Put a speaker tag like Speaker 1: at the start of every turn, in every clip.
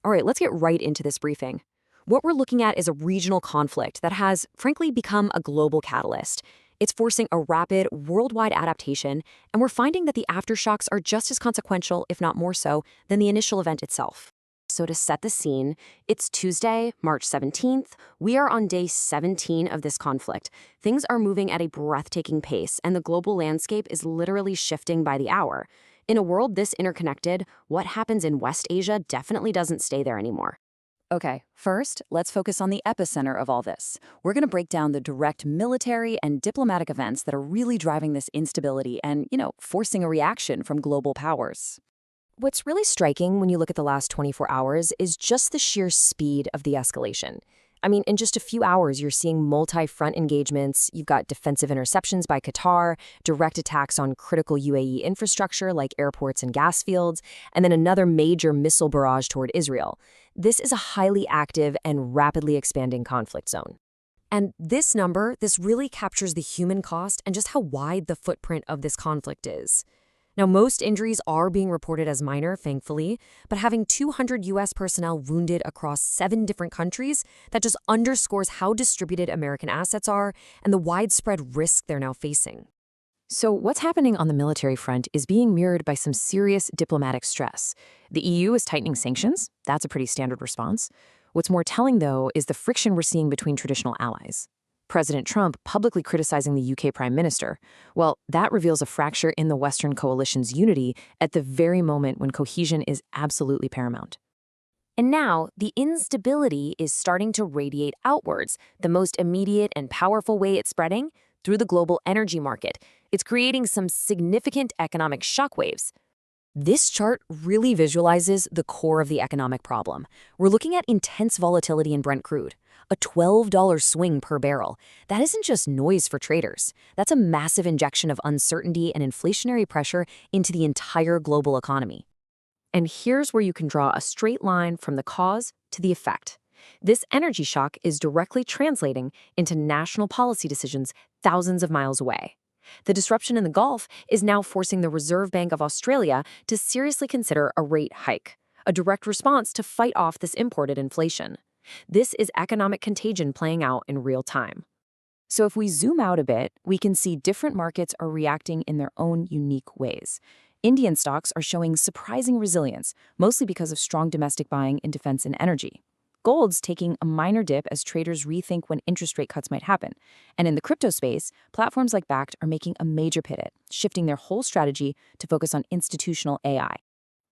Speaker 1: All right, let's get right into this briefing. What we're looking at is a regional conflict that has, frankly, become a global catalyst. It's forcing a rapid, worldwide adaptation, and we're finding that the aftershocks are just as consequential, if not more so, than the initial event itself. So to set the scene, it's Tuesday, March 17th. We are on day 17 of this conflict. Things are moving at a breathtaking pace, and the global landscape is literally shifting by the hour. In a world this interconnected, what happens in West Asia definitely doesn't stay there anymore.
Speaker 2: Okay, first, let's focus on the epicenter of all this. We're going to break down the direct military and diplomatic events that are really driving this instability and, forcing a reaction from global powers.
Speaker 1: What's really striking when you look at the last 24 hours is just the sheer speed of the escalation. I mean, in just a few hours, you're seeing multi-front engagements. You've got defensive interceptions by Qatar, direct attacks on critical UAE infrastructure like airports and gas fields, and then another major missile barrage toward Israel. This is a highly active and rapidly expanding conflict zone. And this number, this really captures the human cost and just how wide the footprint of this conflict is. Now, most injuries are being reported as minor, thankfully, but having 200 U.S. personnel wounded across 7 different countries, that just underscores how distributed American assets are and the widespread risk they're now facing. So what's happening on the military front is being mirrored by some serious diplomatic stress. The EU is tightening sanctions. That's a pretty standard response. What's more telling, though, is the friction we're seeing between traditional allies. President Trump publicly criticizing the UK Prime Minister. Well, that reveals a fracture in the Western coalition's unity at the very moment when cohesion is absolutely paramount. And now, the instability is starting to radiate outwards. The most immediate and powerful way it's spreading? Through the global energy market. It's creating some significant economic shockwaves. This chart really visualizes the core of the economic problem. We're looking at intense volatility in Brent crude, a $12 swing per barrel. That isn't just noise for traders. That's a massive injection of uncertainty and inflationary pressure into the entire global economy. And here's where you can draw a straight line from the cause to the effect. This energy shock is directly translating into national policy decisions thousands of miles away. The disruption in the Gulf is now forcing the Reserve Bank of Australia to seriously consider a rate hike, a direct response to fight off this imported inflation. This is economic contagion playing out in real time. So if we zoom out a bit, we can see different markets are reacting in their own unique ways. Indian stocks are showing surprising resilience, mostly because of strong domestic buying in defense and energy. Gold's taking a minor dip as traders rethink when interest rate cuts might happen. And in the crypto space, platforms like Bakkt are making a major pivot, shifting their whole strategy to focus on institutional AI.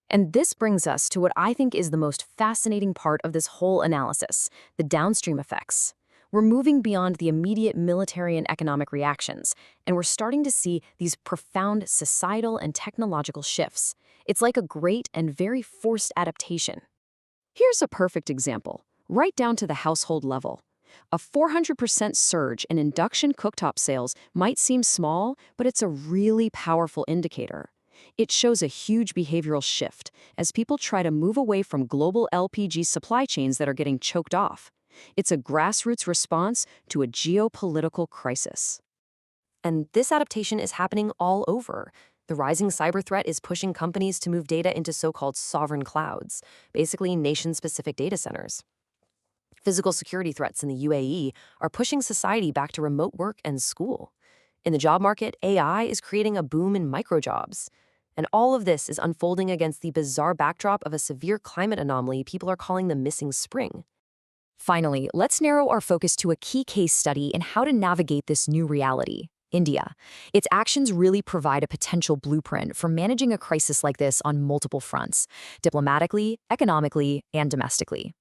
Speaker 1: And this brings us to what I think is the most fascinating part of this whole analysis, the downstream effects. We're moving beyond the immediate military and economic reactions, and we're starting to see these profound societal and technological shifts. It's like a great and very forced adaptation. Here's a perfect example, right down to the household level. A 400% surge in induction cooktop sales might seem small, but it's a really powerful indicator. It shows a huge behavioral shift as people try to move away from global LPG supply chains that are getting choked off. It's a grassroots response to a geopolitical crisis. And this adaptation is happening all over. The rising cyber threat is pushing companies to move data into so-called sovereign clouds, basically nation-specific data centers. Physical security threats in the UAE are pushing society back to remote work and school. In the job market, AI is creating a boom in microjobs. And all of this is unfolding against the bizarre backdrop of a severe climate anomaly people are calling the missing spring. Finally, let's narrow our focus to a key case study in how to navigate this new reality. India. Its actions really provide a potential blueprint for managing a crisis like this on multiple fronts, diplomatically, economically, and domestically.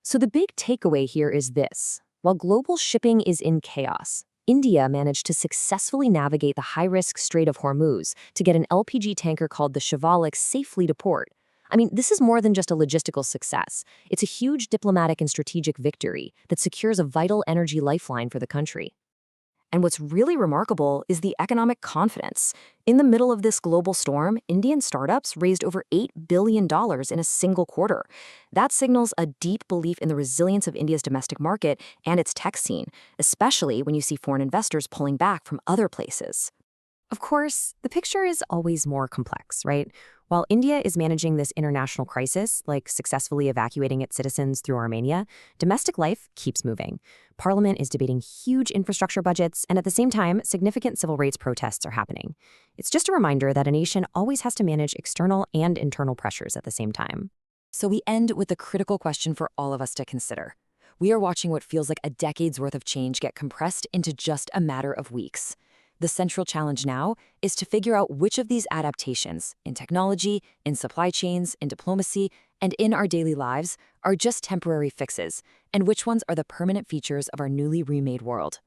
Speaker 1: So the big takeaway here is this. While global shipping is in chaos, India managed to successfully navigate the high-risk Strait of Hormuz to get an LPG tanker called the Shivalik safely to port. I mean, this is more than just a logistical success. It's a huge diplomatic and strategic victory that secures a vital energy lifeline for the country. And what's really remarkable is the economic confidence. In the middle of this global storm, Indian startups raised over $8 billion in a single quarter. That signals a deep belief in the resilience of India's domestic market and its tech scene, especially when you see foreign investors pulling back from other places. Of course, the picture is always more complex, right? While India is managing this international crisis, like successfully evacuating its citizens through Armenia, domestic life keeps moving. Parliament is debating huge infrastructure budgets, and at the same time, significant civil rights protests are happening. It's just a reminder that a nation always has to manage external and internal pressures at the same time.
Speaker 2: So we end with the critical question for all of us to consider. We are watching what feels like a decade's worth of change get compressed into just a matter of weeks. The central challenge now is to figure out which of these adaptations, in technology, in supply chains, in diplomacy, and in our daily lives, are just temporary fixes, and which ones are the permanent features of our newly remade world.